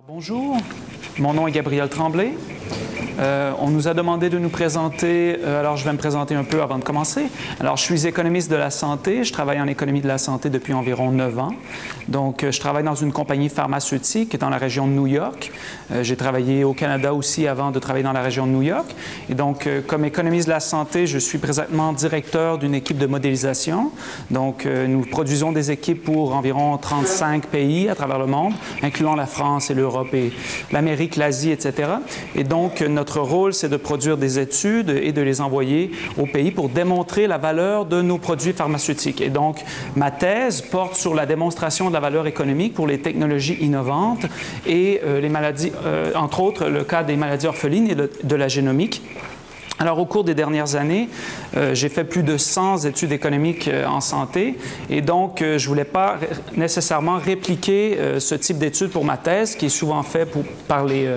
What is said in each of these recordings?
Bonjour, mon nom est Gabriel Tremblay. On nous a demandé de nous présenter, alors je vais me présenter un peu avant de commencer. Alors, je suis économiste de la santé, je travaille en économie de la santé depuis environ 9 ans. Donc, je travaille dans une compagnie pharmaceutique dans la région de New York. J'ai travaillé au Canada aussi avant de travailler dans la région de New York. Et donc, comme économiste de la santé, je suis présentement directeur d'une équipe de modélisation. Donc, nous produisons des équipes pour environ 35 pays à travers le monde, incluant la France et l'Europe et l'Amérique, l'Asie, etc. Et donc, notre rôle, c'est de produire des études et de les envoyer au pays pour démontrer la valeur de nos produits pharmaceutiques. Et donc, ma thèse porte sur la démonstration de la valeur économique pour les technologies innovantes et les maladies, entre autres, le cas des maladies orphelines et de la génomique. Alors, au cours des dernières années, j'ai fait plus de 100 études économiques en santé et donc, je ne voulais pas nécessairement répliquer ce type d'études pour ma thèse, qui est souvent fait par les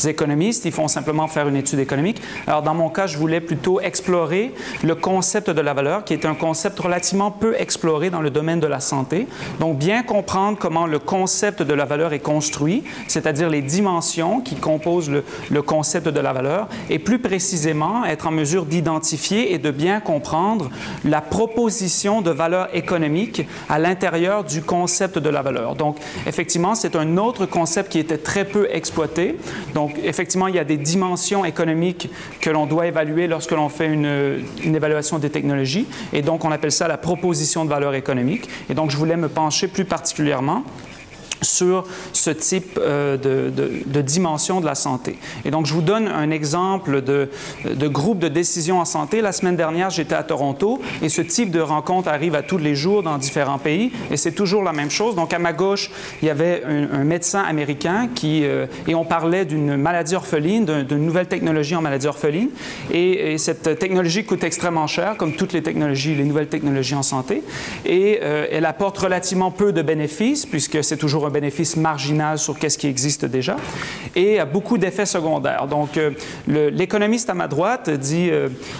économistes. Ils font simplement faire une étude économique. Alors, dans mon cas, je voulais plutôt explorer le concept de la valeur, qui est un concept relativement peu exploré dans le domaine de la santé. Donc, bien comprendre comment le concept de la valeur est construit, c'est-à-dire les dimensions qui composent le concept de la valeur, et plus précisément, être en mesure d'identifier et de bien comprendre la proposition de valeur économique à l'intérieur du concept de la valeur. Donc, effectivement, c'est un autre concept qui était très peu exploité. Donc, effectivement, il y a des dimensions économiques que l'on doit évaluer lorsque l'on fait une évaluation des technologies. Et donc, on appelle ça la proposition de valeur économique. Et donc, je voulais me pencher plus particulièrement sur ce type de dimension de la santé. Et donc, je vous donne un exemple de groupe de décision en santé. La semaine dernière, j'étais à Toronto et ce type de rencontre arrive à tous les jours dans différents pays et c'est toujours la même chose. Donc, à ma gauche, il y avait un médecin américain et on parlait d'une maladie orpheline, d'une nouvelle technologie en maladie orpheline. Et cette technologie coûte extrêmement cher, comme toutes les technologies, les nouvelles technologies en santé. Et elle apporte relativement peu de bénéfices, puisque c'est toujours un bénéfice marginal sur qu'est-ce qui existe déjà, et a beaucoup d'effets secondaires. Donc, l'économiste à ma droite dit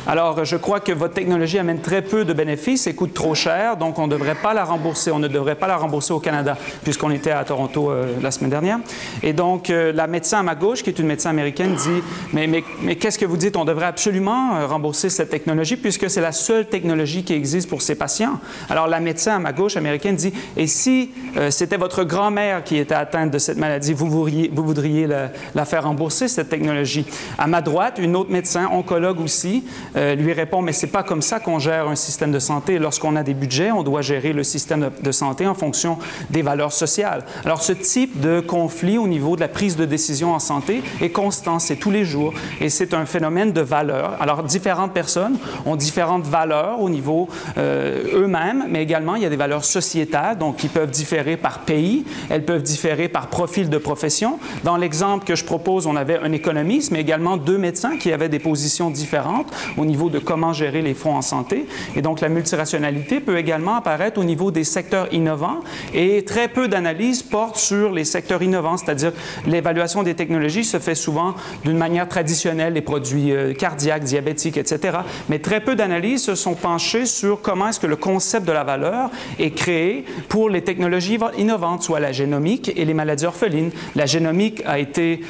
alors, je crois que votre technologie amène très peu de bénéfices et coûte trop cher, donc on ne devrait pas la rembourser. On ne devrait pas la rembourser au Canada, puisqu'on était à Toronto la semaine dernière. Et donc, la médecin à ma gauche, qui est une médecin américaine, dit mais qu'est-ce que vous dites? On devrait absolument rembourser cette technologie, puisque c'est la seule technologie qui existe pour ces patients. Alors, la médecin à ma gauche américaine dit et si c'était votre grand-mère qui était atteinte de cette maladie, vous voudriez la faire rembourser, cette technologie. À ma droite, une autre médecin, oncologue aussi, lui répond, mais c'est pas comme ça qu'on gère un système de santé. Lorsqu'on a des budgets, on doit gérer le système de santé en fonction des valeurs sociales. Alors, ce type de conflit au niveau de la prise de décision en santé est constant, c'est tous les jours, et c'est un phénomène de valeurs. Alors, différentes personnes ont différentes valeurs au niveau eux-mêmes, mais également, il y a des valeurs sociétales, donc qui peuvent différer par pays. Elles peuvent différer par profil de profession. Dans l'exemple que je propose, on avait un économiste, mais également 2 médecins qui avaient des positions différentes au niveau de comment gérer les fonds en santé. Et donc, la multirationalité peut également apparaître au niveau des secteurs innovants et très peu d'analyses portent sur les secteurs innovants, c'est-à-dire l'évaluation des technologies se fait souvent d'une manière traditionnelle, les produits cardiaques, diabétiques, etc. Mais très peu d'analyses se sont penchées sur comment est-ce que le concept de la valeur est créé pour les technologies innovantes, soit la génomique et les maladies orphelines. La génomique a été,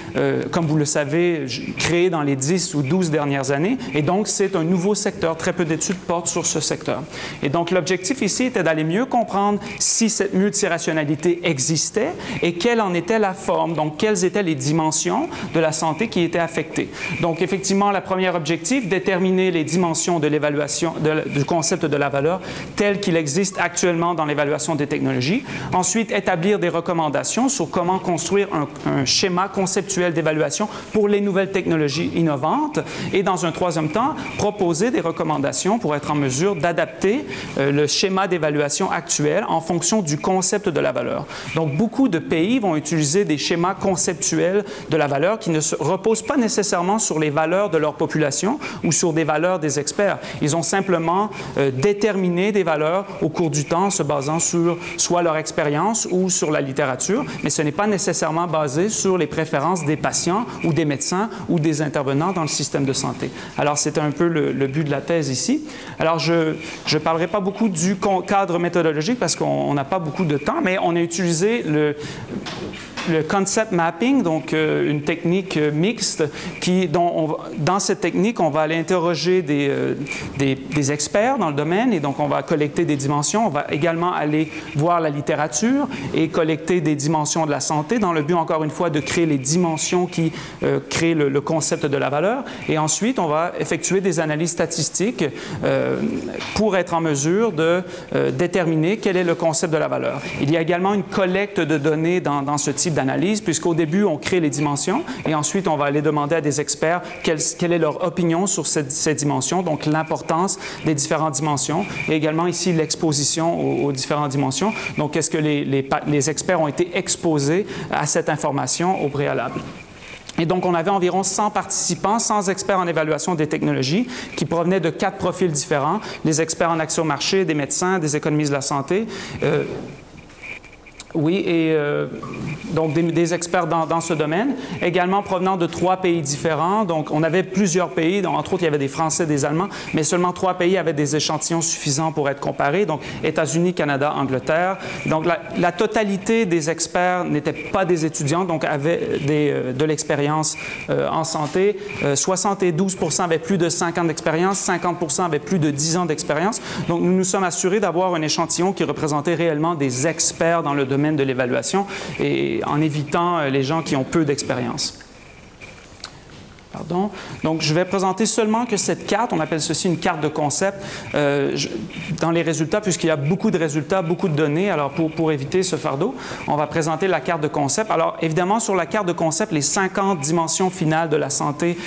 comme vous le savez, créée dans les 10 ou 12 dernières années et donc c'est un nouveau secteur. Très peu d'études portent sur ce secteur. Et donc l'objectif ici était d'aller mieux comprendre si cette multirationalité existait et quelle en était la forme, donc quelles étaient les dimensions de la santé qui étaient affectées. Donc effectivement, le premier objectif, déterminer les dimensions de l'évaluation du concept de la valeur tel qu'il existe actuellement dans l'évaluation des technologies. Ensuite, établir des recommandations sur comment construire un schéma conceptuel d'évaluation pour les nouvelles technologies innovantes et, dans un troisième temps, proposer des recommandations pour être en mesure d'adapter le schéma d'évaluation actuel en fonction du concept de la valeur. Donc, beaucoup de pays vont utiliser des schémas conceptuels de la valeur qui ne se reposent pas nécessairement sur les valeurs de leur population ou sur des valeurs des experts. Ils ont simplement déterminé des valeurs au cours du temps en se basant sur soit leur expérience ou sur la littérature, mais ce n'est pas nécessairement basé sur les préférences des patients ou des médecins ou des intervenants dans le système de santé. Alors, c'était un peu le but de la thèse ici. Alors, je ne parlerai pas beaucoup du cadre méthodologique parce qu'on n'a pas beaucoup de temps, mais on a utilisé le concept mapping, donc une technique mixte dans cette technique, on va aller interroger des experts dans le domaine et donc on va collecter des dimensions. On va également aller voir la littérature et collecter des dimensions de la santé dans le but, encore une fois, de créer les dimensions qui créent le concept de la valeur. Et ensuite, on va effectuer des analyses statistiques pour être en mesure de déterminer quel est le concept de la valeur. Il y a également une collecte de données dans ce type d'analyse, puisqu'au début, on crée les dimensions et ensuite, on va aller demander à des experts quelle est leur opinion sur ces dimensions, donc l'importance des différentes dimensions et également ici l'exposition aux différentes dimensions. Donc, est-ce que les experts ont été exposés à cette information au préalable? Et donc, on avait environ 100 participants, 100 experts en évaluation des technologies qui provenaient de 4 profils différents, les experts en accès au marché, des médecins, des économistes de la santé, oui, et donc des experts dans ce domaine, également provenant de 3 pays différents. Donc, on avait plusieurs pays, donc, entre autres, il y avait des Français, des Allemands, mais seulement 3 pays avaient des échantillons suffisants pour être comparés, donc États-Unis, Canada, Angleterre. Donc, la totalité des experts n'étaient pas des étudiants, donc avaient de l'expérience en santé. 72% avaient plus de 5 ans d'expérience, 50% avaient plus de 10 ans d'expérience. Donc, nous nous sommes assurés d'avoir un échantillon qui représentait réellement des experts dans le domaine de l'évaluation et en évitant les gens qui ont peu d'expérience. Pardon. Donc, je vais présenter seulement que cette carte, on appelle ceci une carte de concept, dans les résultats, puisqu'il y a beaucoup de résultats, beaucoup de données. Alors, pour éviter ce fardeau, on va présenter la carte de concept. Alors, évidemment, sur la carte de concept, les 50 dimensions finales de la santé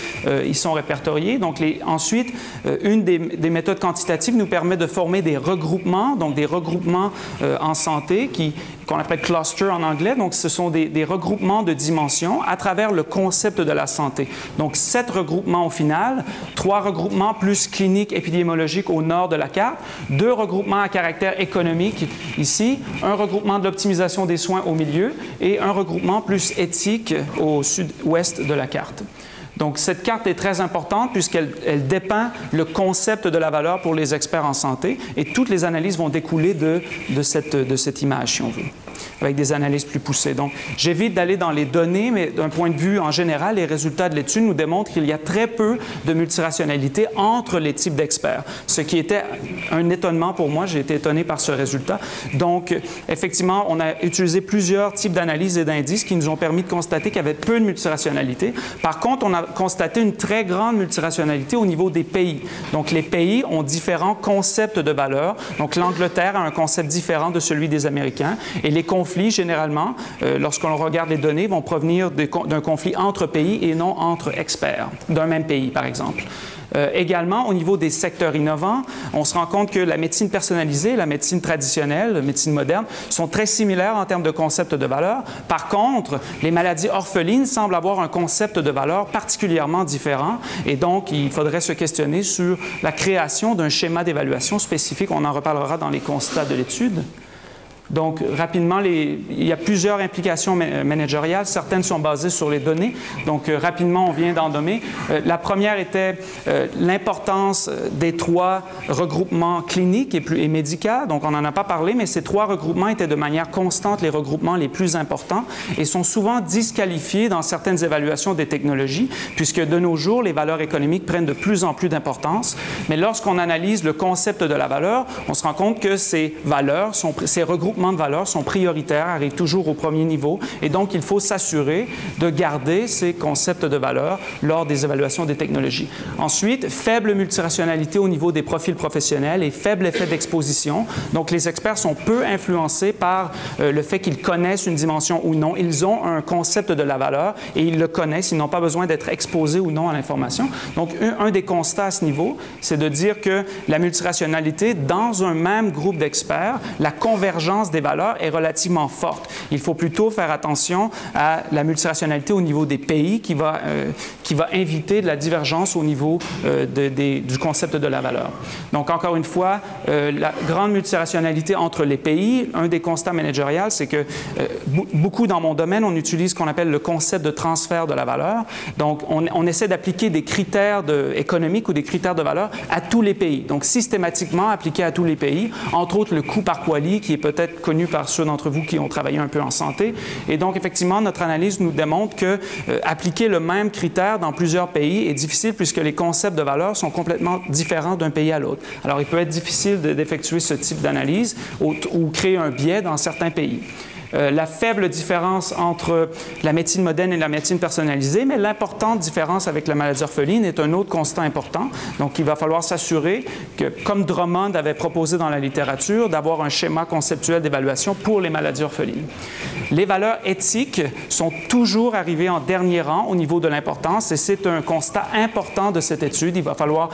y sont répertoriées. Donc, ensuite, une des méthodes quantitatives nous permet de former des regroupements, donc des regroupements en santé qu'on appelle cluster en anglais. Donc, ce sont des regroupements de dimensions à travers le concept de la santé. Donc, 7 regroupements au final, 3 regroupements plus cliniques épidémiologiques au nord de la carte, 2 regroupements à caractère économique ici, un regroupement de l'optimisation des soins au milieu et un regroupement plus éthique au sud-ouest de la carte. Donc, cette carte est très importante puisqu'elle dépeint le concept de la valeur pour les experts en santé et toutes les analyses vont découler de cette image, si on veut, avec des analyses plus poussées. Donc, j'évite d'aller dans les données, mais d'un point de vue en général, les résultats de l'étude nous démontrent qu'il y a très peu de multirationalité entre les types d'experts, ce qui était un étonnement pour moi. J'ai été étonné par ce résultat. Donc, effectivement, on a utilisé plusieurs types d'analyses et d'indices qui nous ont permis de constater qu'il y avait peu de multirationalité. Par contre, on a constaté une très grande multirationalité au niveau des pays. Donc, les pays ont différents concepts de valeur. Donc, l'Angleterre a un concept différent de celui des Américains et les conflits, généralement, lorsqu'on regarde les données, vont provenir d'un conflit entre pays et non entre experts d'un même pays, par exemple. Également, au niveau des secteurs innovants, on se rend compte que la médecine personnalisée, la médecine traditionnelle, la médecine moderne, sont très similaires en termes de concept de valeur. Par contre, les maladies orphelines semblent avoir un concept de valeur particulièrement différent et donc il faudrait se questionner sur la création d'un schéma d'évaluation spécifique. On en reparlera dans les constats de l'étude. Donc, rapidement, il y a plusieurs implications managériales. Certaines sont basées sur les données. Donc, rapidement, on vient d'en nommer. La première était l'importance des 3 regroupements cliniques et médicaux. Donc, on n'en a pas parlé, mais ces 3 regroupements étaient de manière constante les regroupements les plus importants et sont souvent disqualifiés dans certaines évaluations des technologies, puisque de nos jours, les valeurs économiques prennent de plus en plus d'importance. Mais lorsqu'on analyse le concept de la valeur, on se rend compte que ces regroupements de valeurs sont prioritaires, arrivent toujours au premier niveau et donc il faut s'assurer de garder ces concepts de valeur lors des évaluations des technologies. Ensuite, faible multirationalité au niveau des profils professionnels et faible effet d'exposition. Donc, les experts sont peu influencés par le fait qu'ils connaissent une dimension ou non. Ils ont un concept de la valeur et ils le connaissent. Ils n'ont pas besoin d'être exposés ou non à l'information. Donc, un des constats à ce niveau, c'est de dire que la multirationalité, dans un même groupe d'experts, la convergence des valeurs est relativement forte. Il faut plutôt faire attention à la multirationalité au niveau des pays qui va inviter de la divergence au niveau du concept de la valeur. Donc, encore une fois, la grande multirationalité entre les pays, un des constats managériaux, c'est que beaucoup dans mon domaine, on utilise ce qu'on appelle le concept de transfert de la valeur. Donc, on essaie d'appliquer des critères économiques ou des critères de valeur à tous les pays. Donc, systématiquement appliqué à tous les pays, entre autres le coût par QALY, qui est peut-être peut-être connu par ceux d'entre vous qui ont travaillé un peu en santé. Et donc, effectivement, notre analyse nous démontre que appliquer le même critère dans plusieurs pays est difficile puisque les concepts de valeur sont complètement différents d'un pays à l'autre. Alors, il peut être difficile d'effectuer ce type d'analyse ou créer un biais dans certains pays. La faible différence entre la médecine moderne et la médecine personnalisée, mais l'importante différence avec la maladie orpheline est un autre constat important. Donc, il va falloir s'assurer que, comme Drummond avait proposé dans la littérature, d'avoir un schéma conceptuel d'évaluation pour les maladies orphelines. Les valeurs éthiques sont toujours arrivées en dernier rang au niveau de l'importance et c'est un constat important de cette étude. Il va falloir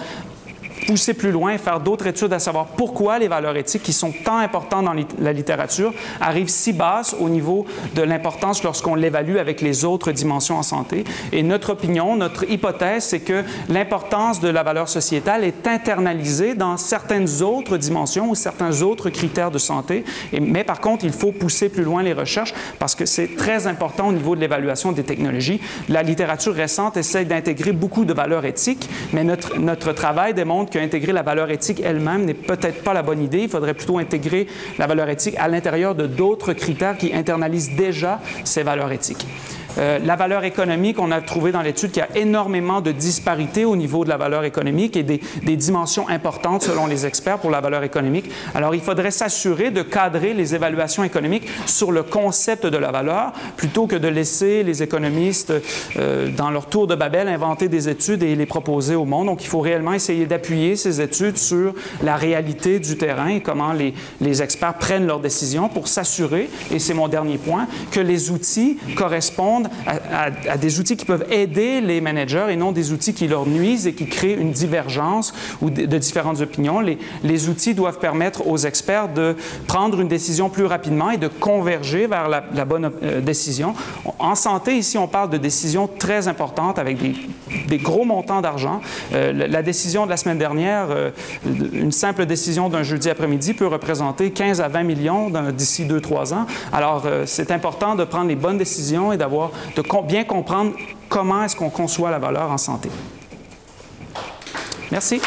pousser plus loin et faire d'autres études à savoir pourquoi les valeurs éthiques, qui sont tant importantes dans la littérature, arrivent si basses au niveau de l'importance lorsqu'on l'évalue avec les autres dimensions en santé. Et notre opinion, notre hypothèse, c'est que l'importance de la valeur sociétale est internalisée dans certaines autres dimensions ou certains autres critères de santé. Mais par contre, il faut pousser plus loin les recherches parce que c'est très important au niveau de l'évaluation des technologies. La littérature récente essaie d'intégrer beaucoup de valeurs éthiques, mais notre travail démontre qu'intégrer la valeur éthique elle-même n'est peut-être pas la bonne idée. Il faudrait plutôt intégrer la valeur éthique à l'intérieur de d'autres critères qui internalisent déjà ces valeurs éthiques. La valeur économique, on a trouvé dans l'étude qu'il y a énormément de disparités au niveau de la valeur économique et des dimensions importantes selon les experts pour la valeur économique. Alors, il faudrait s'assurer de cadrer les évaluations économiques sur le concept de la valeur plutôt que de laisser les économistes, dans leur tour de Babel, inventer des études et les proposer au monde. Donc, il faut réellement essayer d'appuyer ces études sur la réalité du terrain et comment les experts prennent leurs décisions pour s'assurer, et c'est mon dernier point, que les outils correspondent à des outils qui peuvent aider les managers et non des outils qui leur nuisent et qui créent une divergence ou de différentes opinions. Les outils doivent permettre aux experts de prendre une décision plus rapidement et de converger vers la bonne décision. En santé, ici, on parle de décisions très importantes avec des gros montants d'argent. La décision de la semaine dernière, une simple décision d'un jeudi après-midi peut représenter 15 à 20 millions d'ici 2-3 ans. Alors, c'est important de prendre les bonnes décisions et de bien comprendre comment est-ce qu'on conçoit la valeur en santé. Merci.